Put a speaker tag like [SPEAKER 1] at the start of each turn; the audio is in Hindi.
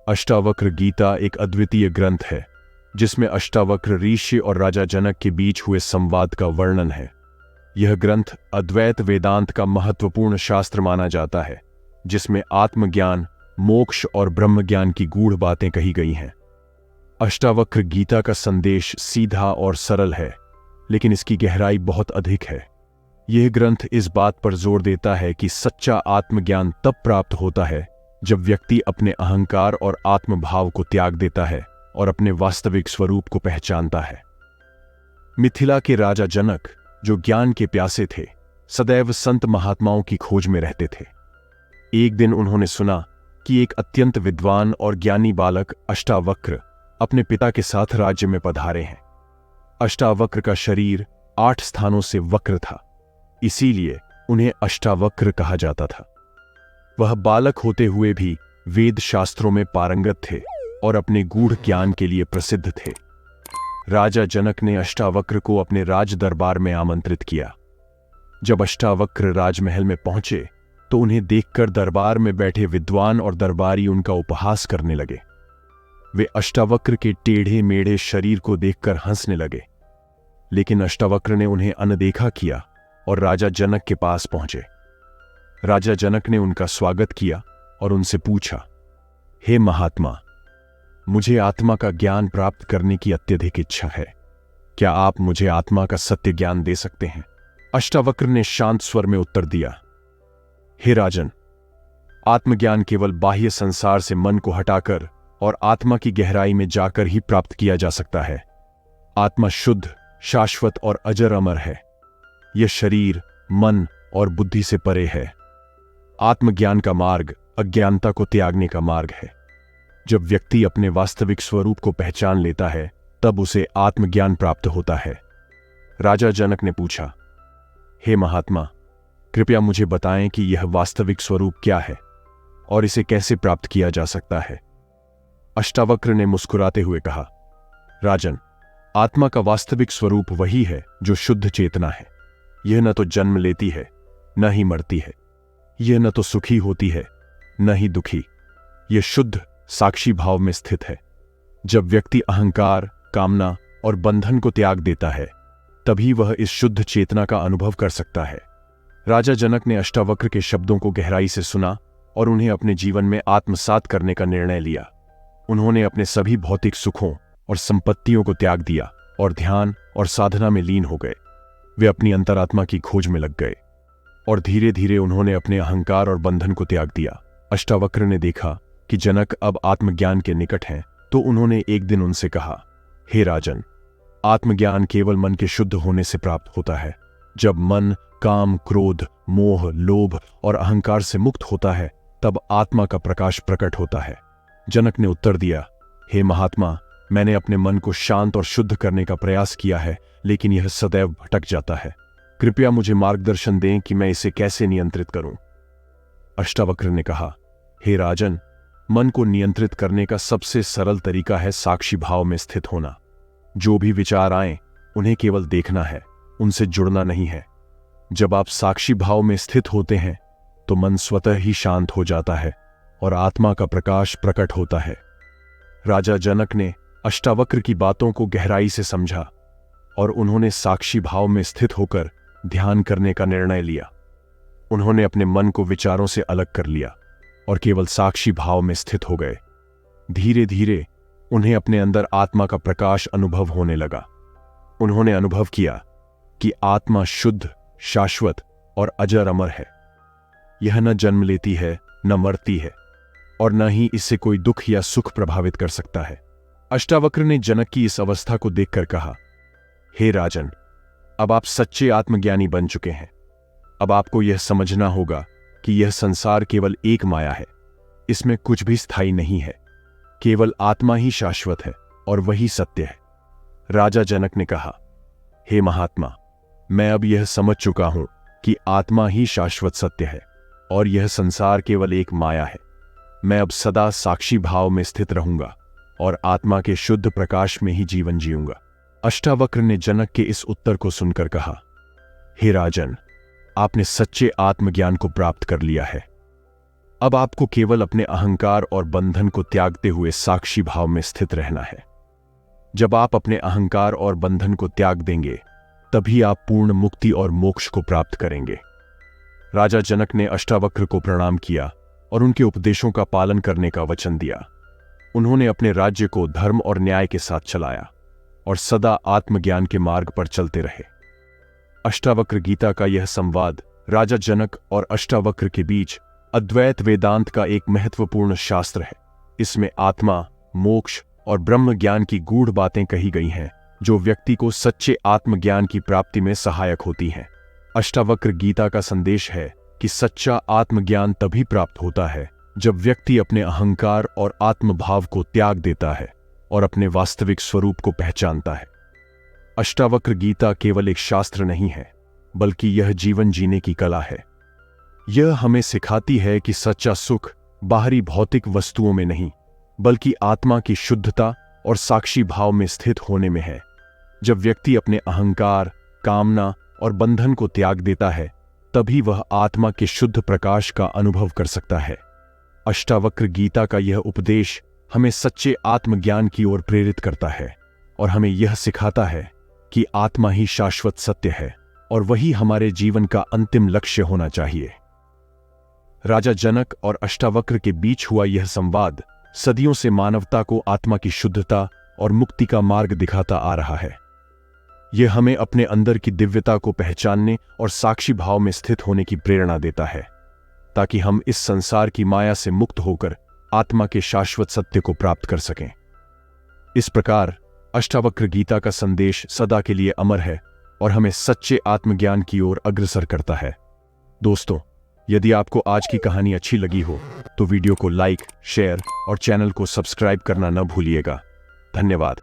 [SPEAKER 1] अष्टावक्र गीता एक अद्वितीय ग्रंथ है जिसमें अष्टावक्र ऋषि और राजा जनक के बीच हुए संवाद का वर्णन है। यह ग्रंथ अद्वैत वेदांत का महत्वपूर्ण शास्त्र माना जाता है, जिसमें आत्मज्ञान, मोक्ष और ब्रह्मज्ञान की गूढ़ बातें कही गई हैं। अष्टावक्र गीता का संदेश सीधा और सरल है, लेकिन इसकी गहराई बहुत अधिक है। यह ग्रंथ इस बात पर जोर देता है कि सच्चा आत्मज्ञान तब प्राप्त होता है जब व्यक्ति अपने अहंकार और आत्मभाव को त्याग देता है और अपने वास्तविक स्वरूप को पहचानता है। मिथिला के राजा जनक, जो ज्ञान के प्यासे थे, सदैव संत महात्माओं की खोज में रहते थे। एक दिन उन्होंने सुना कि एक अत्यंत विद्वान और ज्ञानी बालक अष्टावक्र अपने पिता के साथ राज्य में पधारे हैं। अष्टावक्र का शरीर 8 स्थानों से वक्र था, इसीलिए उन्हें अष्टावक्र कहा जाता था। वह बालक होते हुए भी वेद शास्त्रों में पारंगत थे और अपने गूढ़ ज्ञान के लिए प्रसिद्ध थे। राजा जनक ने अष्टावक्र को अपने राज दरबार में आमंत्रित किया। जब अष्टावक्र राजमहल में पहुंचे तो उन्हें देखकर दरबार में बैठे विद्वान और दरबारी उनका उपहास करने लगे। वे अष्टावक्र के टेढ़े मेढ़े शरीर को देखकर हंसने लगे, लेकिन अष्टावक्र ने उन्हें अनदेखा किया और राजा जनक के पास पहुंचे। राजा जनक ने उनका स्वागत किया और उनसे पूछा, हे महात्मा, मुझे आत्मा का ज्ञान प्राप्त करने की अत्यधिक इच्छा है। क्या आप मुझे आत्मा का सत्य ज्ञान दे सकते हैं? अष्टावक्र ने शांत स्वर में उत्तर दिया, हे राजन, आत्मज्ञान केवल बाह्य संसार से मन को हटाकर और आत्मा की गहराई में जाकर ही प्राप्त किया जा सकता है। आत्मा शुद्ध, शाश्वत और अजर अमर है। यह शरीर, मन और बुद्धि से परे है। आत्मज्ञान का मार्ग अज्ञानता को त्यागने का मार्ग है। जब व्यक्ति अपने वास्तविक स्वरूप को पहचान लेता है, तब उसे आत्मज्ञान प्राप्त होता है। राजा जनक ने पूछा, हे महात्मा, कृपया मुझे बताएं कि यह वास्तविक स्वरूप क्या है और इसे कैसे प्राप्त किया जा सकता है। अष्टावक्र ने मुस्कुराते हुए कहा, राजन, आत्मा का वास्तविक स्वरूप वही है जो शुद्ध चेतना है। यह न तो जन्म लेती है, न ही मरती है। यह न तो सुखी होती है, न ही दुखी। यह शुद्ध साक्षी भाव में स्थित है। जब व्यक्ति अहंकार, कामना और बंधन को त्याग देता है, तभी वह इस शुद्ध चेतना का अनुभव कर सकता है। राजा जनक ने अष्टावक्र के शब्दों को गहराई से सुना और उन्हें अपने जीवन में आत्मसात करने का निर्णय लिया। उन्होंने अपने सभी भौतिक सुखों और संपत्तियों को त्याग दिया और ध्यान और साधना में लीन हो गए। वे अपनी अंतरात्मा की खोज में लग गए और धीरे धीरे उन्होंने अपने अहंकार और बंधन को त्याग दिया। अष्टावक्र ने देखा कि जनक अब आत्मज्ञान के निकट हैं, तो उन्होंने एक दिन उनसे कहा, हे राजन, आत्मज्ञान केवल मन के शुद्ध होने से प्राप्त होता है। जब मन काम, क्रोध, मोह, लोभ और अहंकार से मुक्त होता है, तब आत्मा का प्रकाश प्रकट होता है। जनक ने उत्तर दिया, हे महात्मा, मैंने अपने मन को शांत और शुद्ध करने का प्रयास किया है, लेकिन यह सदैव भटक जाता है। कृपया मुझे मार्गदर्शन दें कि मैं इसे कैसे नियंत्रित करूं। अष्टावक्र ने कहा, हे राजन, मन को नियंत्रित करने का सबसे सरल तरीका है साक्षी भाव में स्थित होना। जो भी विचार आए, उन्हें केवल देखना है, उनसे जुड़ना नहीं है। जब आप साक्षी भाव में स्थित होते हैं, तो मन स्वतः ही शांत हो जाता है और आत्मा का प्रकाश प्रकट होता है। राजा जनक ने अष्टावक्र की बातों को गहराई से समझा और उन्होंने साक्षी भाव में स्थित होकर ध्यान करने का निर्णय लिया। उन्होंने अपने मन को विचारों से अलग कर लिया और केवल साक्षी भाव में स्थित हो गए। धीरे धीरे उन्हें अपने अंदर आत्मा का प्रकाश अनुभव होने लगा। उन्होंने अनुभव किया कि आत्मा शुद्ध, शाश्वत और अजर अमर है। यह न जन्म लेती है, न मरती है और न ही इससे कोई दुख या सुख प्रभावित कर सकता है। अष्टावक्र ने जनक की इस अवस्था को देखकर कहा, हे राजन, अब आप सच्चे आत्मज्ञानी बन चुके हैं। अब आपको यह समझना होगा कि यह संसार केवल एक माया है। इसमें कुछ भी स्थायी नहीं है। केवल आत्मा ही शाश्वत है और वही सत्य है। राजा जनक ने कहा, हे महात्मा, मैं अब यह समझ चुका हूं कि आत्मा ही शाश्वत सत्य है और यह संसार केवल एक माया है। मैं अब सदा साक्षी भाव में स्थित रहूंगा और आत्मा के शुद्ध प्रकाश में ही जीवन जीऊंगा। अष्टावक्र ने जनक के इस उत्तर को सुनकर कहा, हे राजन, आपने सच्चे आत्मज्ञान को प्राप्त कर लिया है। अब आपको केवल अपने अहंकार और बंधन को त्यागते हुए साक्षी भाव में स्थित रहना है। जब आप अपने अहंकार और बंधन को त्याग देंगे, तभी आप पूर्ण मुक्ति और मोक्ष को प्राप्त करेंगे। राजा जनक ने अष्टावक्र को प्रणाम किया और उनके उपदेशों का पालन करने का वचन दिया। उन्होंने अपने राज्य को धर्म और न्याय के साथ चलाया और सदा आत्मज्ञान के मार्ग पर चलते रहे। अष्टावक्र गीता का यह संवाद राजा जनक और अष्टावक्र के बीच अद्वैत वेदांत का एक महत्वपूर्ण शास्त्र है। इसमें आत्मा, मोक्ष और ब्रह्म ज्ञान की गूढ़ बातें कही गई हैं, जो व्यक्ति को सच्चे आत्मज्ञान की प्राप्ति में सहायक होती हैं। अष्टावक्र गीता का संदेश है कि सच्चा आत्मज्ञान तभी प्राप्त होता है जब व्यक्ति अपने अहंकार और आत्मभाव को त्याग देता है और अपने वास्तविक स्वरूप को पहचानता है। अष्टावक्र गीता केवल एक शास्त्र नहीं है, बल्कि यह जीवन जीने की कला है। यह हमें सिखाती है कि सच्चा सुख बाहरी भौतिक वस्तुओं में नहीं, बल्कि आत्मा की शुद्धता और साक्षी भाव में स्थित होने में है। जब व्यक्ति अपने अहंकार, कामना और बंधन को त्याग देता है, तभी वह आत्मा के शुद्ध प्रकाश का अनुभव कर सकता है। अष्टावक्र गीता का यह उपदेश हमें सच्चे आत्मज्ञान की ओर प्रेरित करता है और हमें यह सिखाता है कि आत्मा ही शाश्वत सत्य है और वही हमारे जीवन का अंतिम लक्ष्य होना चाहिए। राजा जनक और अष्टावक्र के बीच हुआ यह संवाद सदियों से मानवता को आत्मा की शुद्धता और मुक्ति का मार्ग दिखाता आ रहा है। यह हमें अपने अंदर की दिव्यता को पहचानने और साक्षी भाव में स्थित होने की प्रेरणा देता है, ताकि हम इस संसार की माया से मुक्त होकर आत्मा के शाश्वत सत्य को प्राप्त कर सकें। इस प्रकार अष्टावक्र गीता का संदेश सदा के लिए अमर है और हमें सच्चे आत्मज्ञान की ओर अग्रसर करता है। दोस्तों, यदि आपको आज की कहानी अच्छी लगी हो तो वीडियो को लाइक, शेयर और चैनल को सब्सक्राइब करना न भूलिएगा। धन्यवाद।